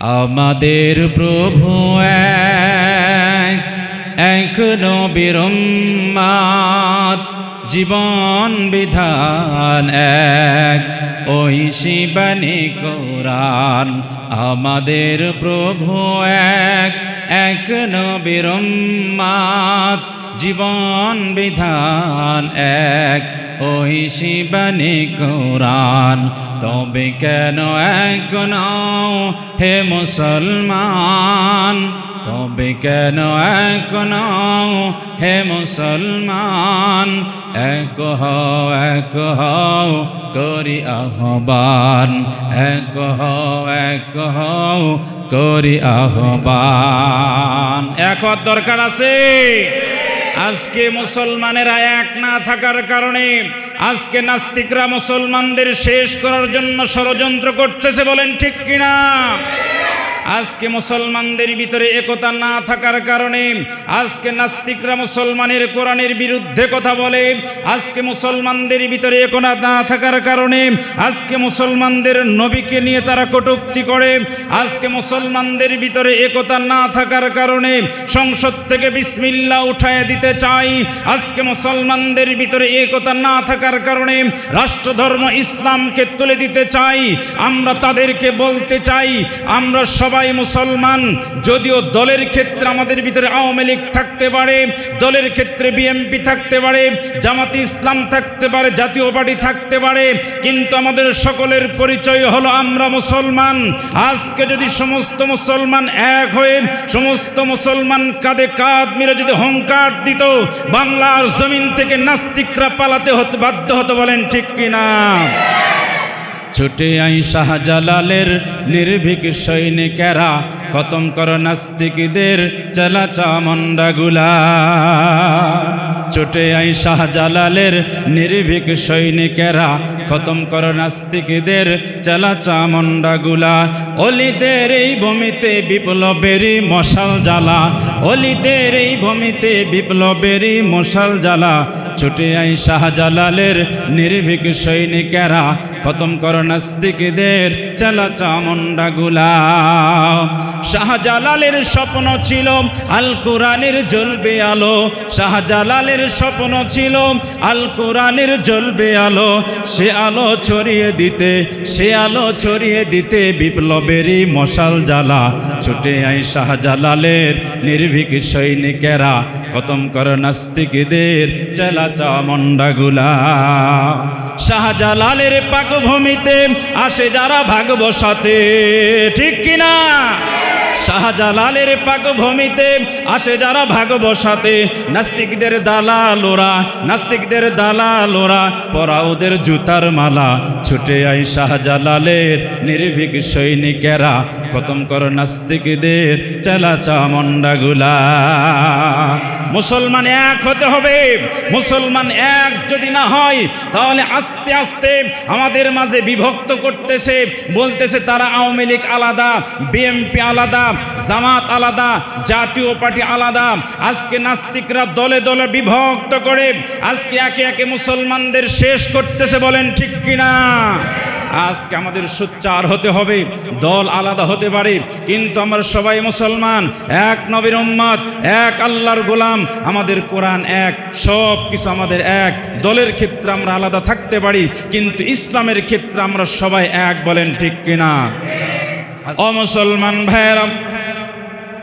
আমাদের প্রভু এক, এক নবীর উম্মত, জীবন বিধান এক, ঐশী বাণী কোরআন। আমাদের প্রভু এক, এক নবীর উম্মত, জীবন বিধান এক, ঐশী বাণী কোরআন। তবে কেন এক নও হে মুসলমান, তবে কেন এক নও হে মুসলমান, এক হও করি আহ্বান, এক হও করি আহ্বান। এক হওয়ার দরকার আছে। আজকে মুসলমানেরা এক না থাকার কারণে আজকে নাস্তিকরা মুসলমানদের শেষ করার জন্য ষড়যন্ত্র করতেছে, বলেন ঠিক কিনা? আজকে মুসলমানদের ভিতরে একতা না থাকার কারণে আজকে নাস্তিকরা মুসলমানের কোরআনের বিরুদ্ধে কথা বলে। আজকে মুসলমানদের ভিতরে একতা না থাকার কারণে আজকে মুসলমানদের নবীকে নিয়ে তারা কটূক্তি করে। আজকে মুসলমানদের ভিতরে একতা না থাকার কারণে সংসদ থেকে বিসমিল্লাহ উঠায় দিতে চাই। আজকে মুসলমানদের ভিতরে একতা না থাকার কারণে রাষ্ট্রধর্ম ইসলামকে তুলে দিতে চাই। আমরা তাদেরকে বলতে চাই, আমরা সবাই মুসলমান। যদিও দলের ক্ষেত্রে আমাদের ভিতরে আওয়ামী লীগ থাকতে পারে, দলের ক্ষেত্রে বিএনপি থাকতে পারে, জামাতে ইসলাম থাকতে পারে, জাতীয় পার্টি থাকতে পারে, কিন্তু আমাদের সকলের পরিচয় হলো আমরা মুসলমান। আজকে যদি সমস্ত মুসলমান এক হয়ে সমস্ত মুসলমান কাঁধে কাঁধ মিলে যদি হুঙ্কার দিত, বাংলার জমিন থেকে নাস্তিকরা পালাতে হতে বাধ্য হতো, বলেন ঠিক কিনা? ছুটে আই শাহজালালের নির্ভীক সৈনিকেরা, খতম করো নাস্তিকদের চালা চামুন্ডাগুলা। ছুটে আই শাহজালালের নির্ভীক সৈনিকেরা, খতম করো নাস্তিকদের চালা চামুন্ডাগুলা। অলিদের এই ভূমিতে বিপ্লবেরই মশাল জ্বালা, অলিদের এই ভূমিতে বিপ্লবেরই মশাল জ্বালা। ছুটে আই শাহজালালের নির্ভীক সৈনিকেরা, খতম করো নাস্তিকদের চালা চামুন্ডাগুলা। শাহজালালের স্বপ্ন ছিল আল কোরআনের জ্বলবে আলো, শাহজালালের স্বপ্ন ছিল আল কোরআনের জ্বলবে আলো। সে আলো ছড়িয়ে দিতে, সে আলো ছড়িয়ে দিতে বিপ্লবেরই মশাল জ্বালা। ছুটে আই শাহজালালের নির্ভীক সৈনিকেরা, খতম করো নাস্তিকদের চালা চামুন্ডাগুলা। শাহজালালের পাকভূমিতে আসে যারা ভাগ বসাতে, ঠিক কিনা? শাহজালালের পাকভূমিতে আসে যারা ভাগ বসাতে, নাস্তিকদের দালালোরা, নাস্তিকদের দালালোরা পরা ওদের জুতার মালা। ছুটে আই শাহজালালের নির্ভীক সৈনিকেরা, খতম করো নাস্তিকদের চালা চামুন্ডাগুলা। মুসলমান এক হতে হবে। মুসলমান এক যদি না হয় তাহলে আস্তে আস্তে আমাদের মাঝে বিভক্ত করতেছে, বলতেছে তারা আওয়ামী লীগ আলাদা, বিএনপি আলাদা, জামাত আলাদা, জাতীয় পার্টি আলাদা। আজকে নাস্তিকরা দলে দলে বিভক্ত করে আজকে একে একে মুসলমানদের শেষ করতেছে, বলেন ঠিক কিনা? আজকে আমাদের সোচ্চার হতে হবে। দল আলাদা হতে পারে কিন্তু আমরা সবাই মুসলমান, এক নবীর উম্মত, এক আল্লাহর গোলাম। আমাদের কোরআন এক, সব কিছু আমাদের এক। দলের ক্ষেত্রে আমরা আলাদা থাকতে পারি কিন্তু ইসলামের ক্ষেত্রে আমরা সবাই এক, বলেন ঠিক কিনা? ও মুসলমান ভাইয়েরা,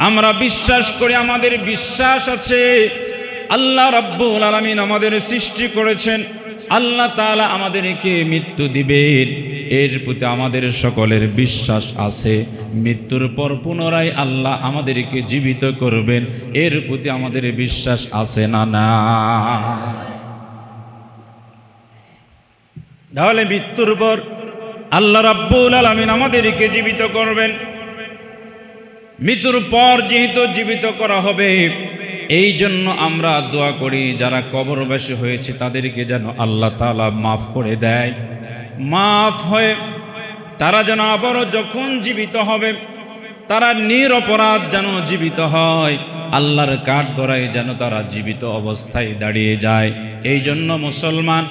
আমরা বিশ্বাস করি, আমাদের বিশ্বাস আছে আল্লাহ রাব্বুল আলামিন আমাদের সৃষ্টি করেছেন, আল্লাহ তাআলা আমাদেরকে মৃত্যু দিবেন, এর প্রতি আমাদের সকলের বিশ্বাস আছে। মৃত্যুর পর পুনরায় আল্লাহ আমাদেরকে জীবিত করবেন, এর প্রতি আমাদের বিশ্বাস আছে না? না। তাহলে মৃত্যুর পর আল্লাহ রাব্বুল আলামিন আমাদেরকে জীবিত করবেন। মৃত্যুর পর যেহেতু জীবিত করা হবে, এই জন্য আমরা দোয়া করি যারা কবরবাসী হয়েছে তাদেরকে যেন আল্লাহ তাআলা মাফ করে দেয়। মাফ হয়ে তারা যেন আবারও যখন জীবিত হবে তারা নিরপরাধ যেন জীবিত হয়, আল্লাহর কাঠগড়ায় যেন তারা জীবিত অবস্থায় দাঁড়িয়ে যায়। এই জন্য মুসলমান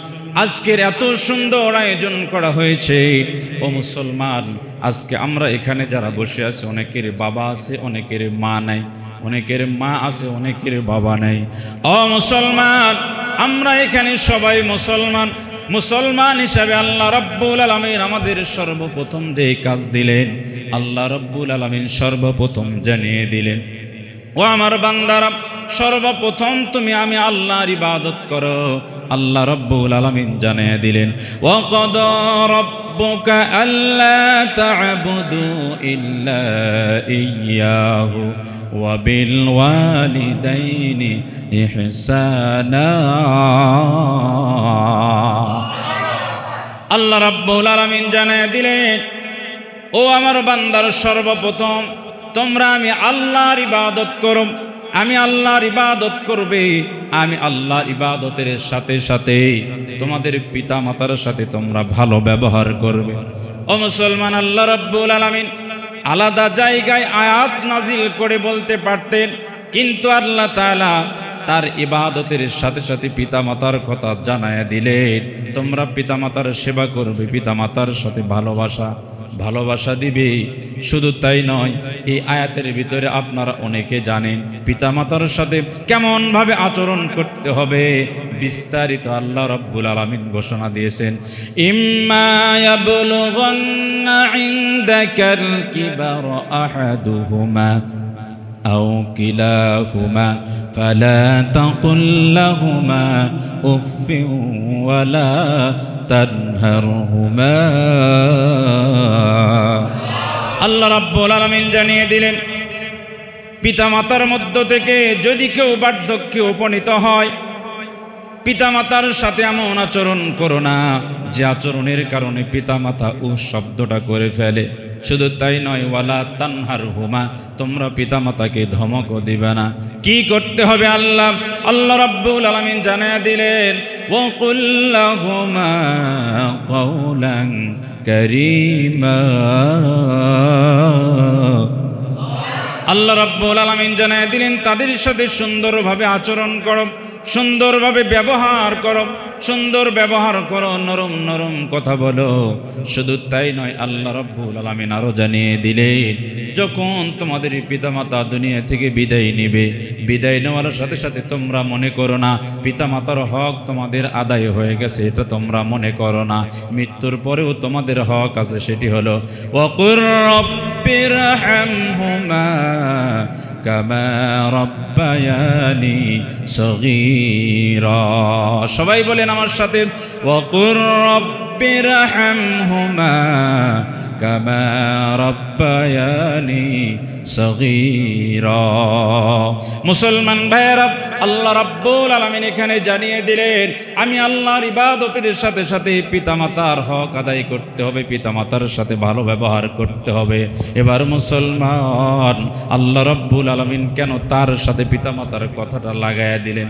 আজকের এত সুন্দর আয়োজন করা হয়েছে। ও মুসলমান, আজকে আমরা এখানে যারা বসে আছি, অনেকের বাবা আছে, অনেকের মা নাই, অনেকের মা আছে, অনেকের বাবা নাই। ও মুসলমান, আমরা এখানে সবাই মুসলমান। মুসলমান হিসাবে আল্লাহ রাব্বুল আলামিন আমাদের সর্বপ্রথম যে কাজ দিলেন, আল্লাহ রাব্বুল আলামিন সর্বপ্রথম জানিয়ে দিলেন, ও আমার বান্দারা, সর্বপ্রথম তুমি আমি আল্লাহর ইবাদত করো। আল্লাহ রাব্বুল আলামিন জানিয়ে দিলেন, ওয়া ক্বাদা রাব্বুকা আল্লা তা'বুদু ইল্লা ইয়্যাহু ওয়া বিল ওয়ালিদাইনি ইহসানা। আল্লাহ রাব্বুল আলামিন জানিয়ে দিলেন, ও আমার বান্দার, সর্বপ্রথম তোমরা আমি আল্লাহর ইবাদত করো। আমি আল্লাহর ইবাদত করবে, আমি আল্লাহর ইবাদতের সাথে সাথে তোমাদের পিতা মাতার সাথে তোমরা ভালো ব্যবহার করবে। ও মুসলমান, আল্লাহ রাব্বুল আলামিন আলাদা জায়গায় আয়াত নাজিল করে বলতে পারতেন, কিন্তু আল্লাহ তাআলা তার ইবাদতের সাথে সাথে পিতা মাতার কথা জানায় দিলেন, তোমরা পিতা মাতার সেবা করবে, পিতা মাতার সাথে ভালোবাসা দিবে। শুধু তাই নয়, এই আয়াতের ভিতরে আপনারা অনেকে জানেন পিতামাতার সাথে কেমন ভাবে আচরণ করতে হবে, বিস্তারিত আল্লাহ রাব্বুল আলামিন ঘোষণা দিয়েছেন। ইম্মা ইয়াবলুগান্না ইনদাকাল কিবারা আহাদুহুমা আও কিলাহুমা ফালা তাকুল লাহুমা উফফিন ওয়ালা তানহারহুমা। আল্লাহ রাব্বুল আলামিন জানিয়ে দিলেন, পিতামাতার মধ্য থেকে যদি কেউ বার্ধক্যে উপনীত হয়, পিতামাতার সাথে এমন আচরণ করো না যে আচরণের কারণে পিতামাতা ও শব্দটা করে ফেলে। শুধু তাই নয়, ওয়ালা তানহারহুমা, তোমরা পিতামাতাকে ধমকও দিবে না। কি করতে হবে আল্লাহ রাব্বুল আলামিন জানিয়ে দিলেন, ওয়াকুল লাহুমা কাওলান কারীমা। আল্লাহ রাব্বুল আলামিন জানিয়ে দিলেন, তাদের সাথে সুন্দরভাবে আচরণ করো, সুন্দরভাবে ব্যবহার করো, সুন্দর ব্যবহার করো, নরম নরম কথা বলো। শুধু তাই নয়, আল্লাহ রাব্বুল আলামিন আরো জানিয়ে দিলেন, যখন তোমাদের পিতামাতা দুনিয়া থেকে বিদায় নেবে, বিদায় নেওয়ার সাথে সাথে তোমরা মনে করো না পিতামাতার হক তোমাদের আদায় হয়ে গেছে, এটা তোমরা মনে করো না। মৃত্যুর পরেও তোমাদের হক আছে, সেটি হলো ওয়াকুর রব্বিরহামহুমা কামা রাব্বায়ানি সগীরা। সবাই বলেন আমার সাথে, ওয়াকুর রব্বিরহামহুমা কামা রাব্বায়ানি সগীরা। মুসলমান ভাইয়েরা, আল্লাহ রাব্বুল আলামিন এখানে জানিয়ে দিলেন, আমি আল্লাহর ইবাদতের সাথে সাথে পিতামাতার হক আদায় করতে হবে, পিতামাতার সাথে ভালো ব্যবহার করতে হবে। এবার মুসলমান, আল্লাহ রাব্বুল আলামিন কেন তার সাথে পিতামাতার কথাটা লাগায়া দিলেন?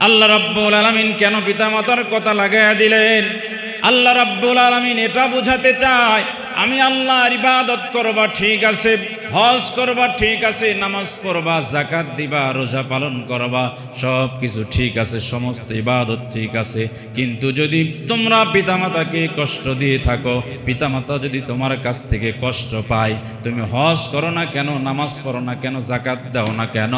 আল্লাহ রাব্বুল আলামিন কেন পিতামাতার কথা লাগায়া দিলেন? আল্লাহ রাব্বুল আলামিন এটা বোঝাতে চায়, আমি আল্লাহর ইবাদত করবা ঠিক আছে, হজ করবা ঠিক আছে, নামাজ পড়বা, যাকাত দিবা, রোজা পালন করবা, সব কিছু ঠিক আছে, সমস্ত ইবাদত ঠিক আছে, কিন্তু যদি তোমরা পিতামাতাকে কষ্ট দিয়ে থাকো, পিতামাতা যদি তোমার কাছ থেকে কষ্ট পায়, তুমি হজ করো না কেন, নামাজ পড়ো না কেন, যাকাত দাও না কেন,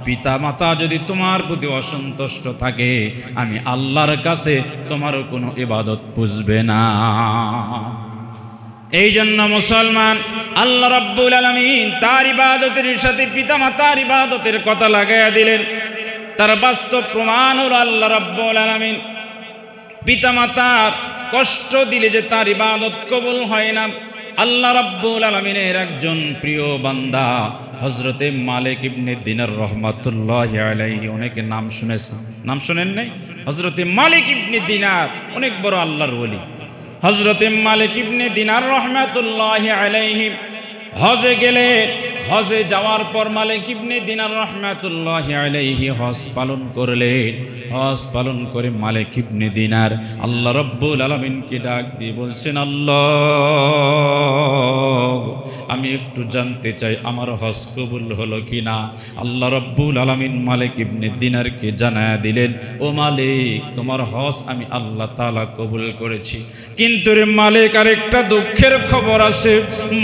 পিতামাতা যদি তোমার প্রতি অসন্তুষ্ট থাকে, আমি আল্লাহর কাছে তোমারও কোনো ইবাদত বুঝবে না। এই জন্য মুসলমান, আল্লাহ রাব্বুল আলামিন তার ইবাদতের সাথে পিতামাতার ইবাদতের কথা লাগাইয়া দিলেন। তার বাস্তব প্রমাণ হলো আল্লাহ রাব্বুল আলামিন পিতামাতার কষ্ট দিলে যে তার ইবাদত কবুল হয় না। আল্লাহ রাব্বুল আলামিনের একজন প্রিয় বান্দা হযরতে মালিক ইবনে দিনার রহমাতুল্লাহি আলাইহি, অনেকে নাম শুনেছেন, নাম শুনেন নাই? হযরতে মালিক ইবনে দিনার অনেক বড় আল্লাহর ওলি। হযরতে মালিক ইবনে দিনার রহমাতুল্লাহি আলাইহি হজে গেলেন। হজে যাওয়ার পর মালিক ইবনে দিনার রাহমাতুল্লাহি আলাইহি হজ পালন করলেন। হজ পালন করে মালিক ইবনে দিনার আল্লাহ রাব্বুল আলামিনকে ডাক দিয়ে বলছেন, আল্লাহ, আমি একটু জানতে চাই আমার হজ কবুল হলো কিনা। আল্লাহ রাব্বুল আলামিন মালিক ইবনে দিনারকে জানায়া দিলেন, ও মালিক, তোমার হজ আমি আল্লাহ তাআলা কবুল করেছি, কিন্তু রে মালিক, আরেকটা দুঃখের খবর আছে।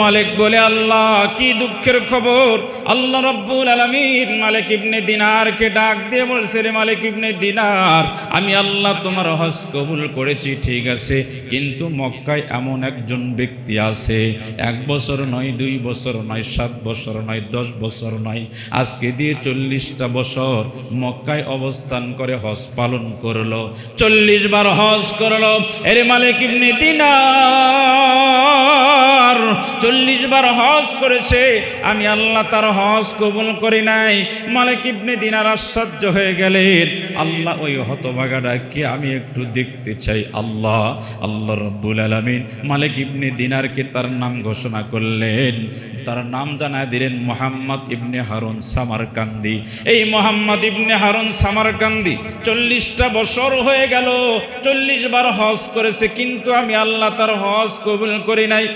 মালিক বলে, আল্লাহ, কি দুঃখের খবর? আল্লাহ রাব্বুল আলামিন মালিক ইবনে দিনারকে ডাক দিয়ে বলছে, রে মালিক ইবনে দিনার, আমি আল্লাহ তোমার হজ কবুল করেছি, ঠিক আছে, কিন্তু মক্কায় এমন একজন ব্যক্তি আছে, 1 বছর নয়, 2 বছর নয়, 7 বছর নয়, 10 বছর নয়, আজকে দিয়ে 40টা বছর মক্কায় অবস্থান করে হজ পালন করলো, 40 বার হজ করলো। এরে মালিক ইবনে দিনার 40 বার হজ করেছে, আমি আল্লাহ তার হজ কবুল করি নাই। মালিক ইবনে দিনার আশ্চর্য হয়ে গেলেন। আল্লাহ ওই হতভাগাটাকে আমি একটু দেখতে চাই। আল্লাহ রাব্বুল আলামিন মালিক ইবনে দিনারকে তার নাম ঘোষণা করলেন, তার নাম জানায় দিলেন মুহাম্মদ ইবনে হারুন সামারকান্দি। এই মুহাম্মদ ইবনে হারুন সামারকান্দি 40টা বছর হয়ে গেল, 40 বার হজ করেছে, কিন্তু আমি আল্লাহ তার হজ কবুল করি নাই।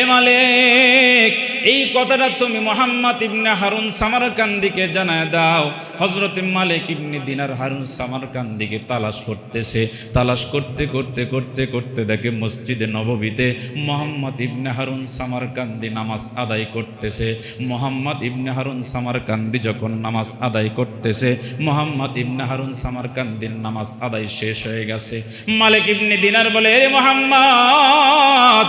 এ মালিক, এই কথাটা তুমি মুহাম্মদ ইবনে হারুন সামারকান্দিকে জানায় দাও। হযরত মালিক ইবনে দিনার হারুন সামারকান্দিকে তালাশ করতেছে, তালাশ করতে করতে করতে করতে দেখে মসজিদে নববীতে মুহাম্মদ ইবনে হারুন সামারকান্দি নামাজ আদায় করতেছে। মুহাম্মদ ইবনে হারুন সামারকান্দি যখন নামাজ আদায় করতেছে, মুহাম্মদ ইবনে হারুন সামারকান্দির নামাজ আদায় শেষ হয়ে গেছে। মালিক ইবনে দিনার বলে, এ মুহাম্মদ,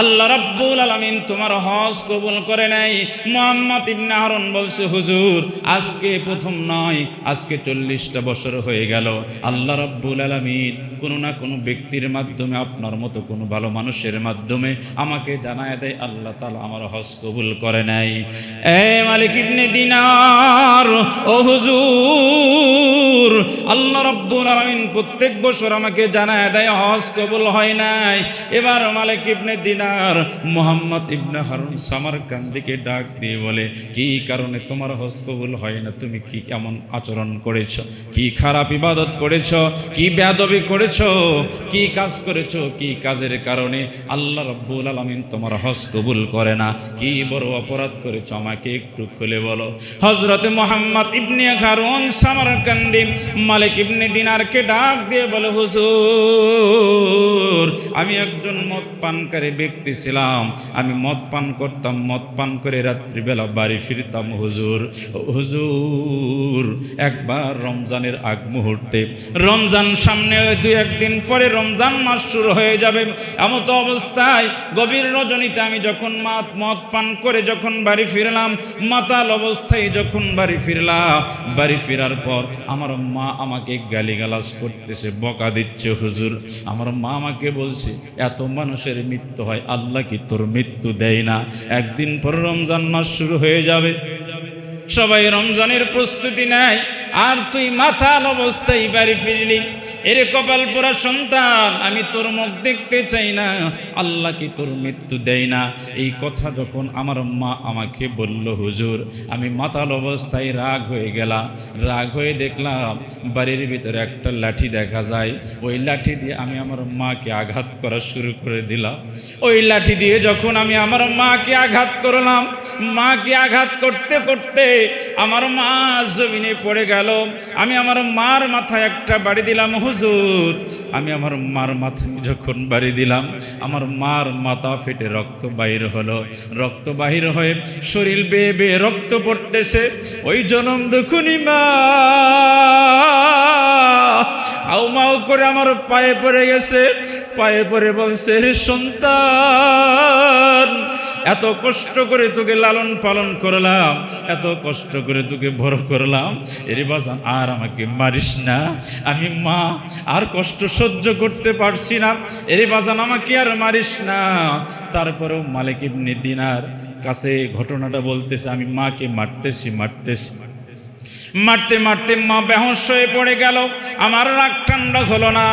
আল্লাহ রাব্বুল আলামিন তোমার হজ কবুল করে নাই। মুহাম্মদ ইবনে হারুন বলছে, হুজুর, আজকে প্রথম নয়, আজকে 40টা বছর হয়ে গেল। আল্লাহ রাব্বুল আলামিন কোনো না কোনো ব্যক্তির মাধ্যমে, আপনার মতো কোনো ভালো মানুষের মাধ্যমে আমাকে জানায় দেয় আল্লাহ তাআলা আমার হজ কবুল করে নাই। এ মালিক ইবনে দিনার, ও হুজুর, আল্লাহ রাব্বুল আলামিন প্রত্যেক বছর আমাকে জানায় দেয় হজ কবুল হয় নাই। এবার মালিক ইবনে দিনার মুহাম্মদ ইবনে হারুন সামারকান্দিকে ডাক দিয়ে বলে, কি কারণে তোমার হজ কবুল হয় না? তুমি কি কেমন আচরণ করেছ? কি খারাপ ইবাদত করেছ? কি বেয়াদবি করেছ? কি কাজ করেছ? কি কাজের কারণে আল্লাহ রাব্বুল আলামিন তোমার হজ কবুল করে না? কি বড় অপরাধ করেছ? আমাকে একটু খুলে বলো। হযরত মুহাম্মদ ইবনে হারুন সামারকান্দি মালিক ইবনে দিনারকে ডাক দিয়ে বলে, হুজুর, আমি একজন মদ পানকারী ব্যক্তি ছিলাম, আমি মদ পান করতাম, মদ পান করে রাত্রিবেলা বাড়ি ফিরতাম। হুজুর, একবার রমজানের আগ মুহূর্তে, রমজান সামনে 2-1 দিন পরে রমজান মাস শুরু হয়ে যাবে, এমত অবস্থায় গভীর রজনীতে আমি যখন মদ পান করে যখন বাড়ি ফিরলাম, মাতাল অবস্থায় যখন বাড়ি ফিরলাম, বাড়ি ফেরার পর আমার মা আমাকে গালিগালাজ করতেছে, বকা দিচ্ছে। হুজুর, আমার মা আমাকে বলছে, এত মানুষের মৃত্যু হয়, আল্লাহ কি তোর মৃত্যু দেয় না? একদিন পর রমজান মাস শুরু হয়ে যাবে, সবাই রমজানের প্রস্তুতি নেয়, আর তুই মাতাল অবস্থায় বাড়ি ফিরলি। এরে কপাল পোড়া সন্তান, আমি তোর মুখ দেখতে চাই না, আল্লাহ কি তোর মৃত্যু দেয় না? এই কথা যখন আমার মা আমাকে বলল, হুজুর, আমি মাতাল অবস্থায় রাগ হয়ে গেলাম। রাগ হয়ে দেখলাম বাড়ির ভিতরে একটা লাঠি দেখা যায়, ওই লাঠি দিয়ে আমি আমার মাকে আঘাত করা শুরু করে দিলাম। ওই লাঠি দিয়ে যখন আমি আমার মাকে আঘাত করলাম, মাকে আঘাত করতে করতে আমার মা জমিনে পড়ে গেল। আমি আমার মার মাথায় একটা বাড়ি দিলাম। হুজুর, আমি আমার মার মাথায় যখন বাড়ি দিলাম, আমার মার মাথা ফেটে রক্ত বাহির হলো। রক্ত বাহির হয়ে শরীর বেয়ে বেয়ে রক্ত পড়তেছে। ওই জনম দুখুনি মা আউ মাউ করে আমার পায়ে পড়ে গেছে, পায়ে পড়ে বলছে, রে সন্তান, এত কষ্ট করে তোকে লালন পালন করলাম, এত কষ্ট করে তোকে বড় করলাম, এরে বাজান আর আমাকে মারিস না, আমি মা আর কষ্ট সহ্য করতে পারছি না, এরে বাজান আমাকে আর মারিস না। তারপরেও মালিক ইবনে দিনার কাছে ঘটনাটা বলতেছে, আমি মাকে মারতেছি। মারতে মারতে মা বেহুঁশ হয়ে পড়ে গেল। আমার রাগ ঠান্ডা হলো না।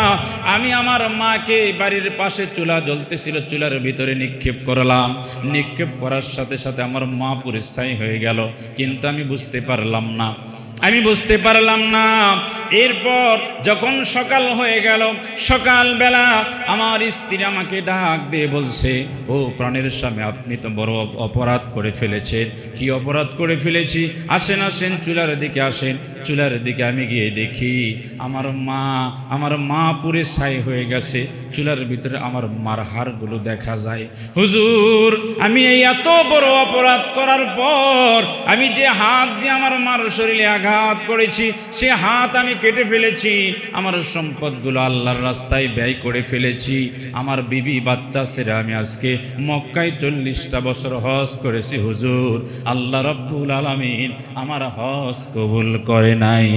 আমি আমার মাকে বাড়ির পাশে চুলা জ্বলতেছিল, চুলার ভিতরে নিক্ষেপ করলাম। নিক্ষেপ করার সাথে সাথে আমার মা পুরো ছাই হয়ে গেল, কিন্তু আমি বুঝতে পারলাম না। এরপর যখন সকাল হয়ে গেল, সকালবেলা আমার স্ত্রী আমাকে ডাক দিয়ে বলছে, ও প্রাণের স্বামী, আপনি তো বড় অপরাধ করে ফেলেছেন। কি অপরাধ করে ফেলেছি? আসেন আসেন, চুলার দিকে আসেন। চুলার দিকে আমি গিয়ে দেখি আমার মা পুরে ছাই হয়ে গেছে। চুলার ভিতরে আমার মার হাড়গুলো দেখা যায়। হুজুর, আমি এই এত বড় অপরাধ করার পর আমি যে হাত দিয়ে আমার মার শরীরে আঘাত করেছি, সে হাত আমি কেটে ফেলেছি। আমার সম্পদগুলো আল্লাহর রাস্তায় ব্যয় করে ফেলেছি। আমার বিবি বাচ্চা ছেড়ে আমি আজকে মক্কায় 40টা বছর হজ করেছি। হুজুর, আল্লাহ রাব্বুল আলামিন আমার হজ কবুল করে নাই।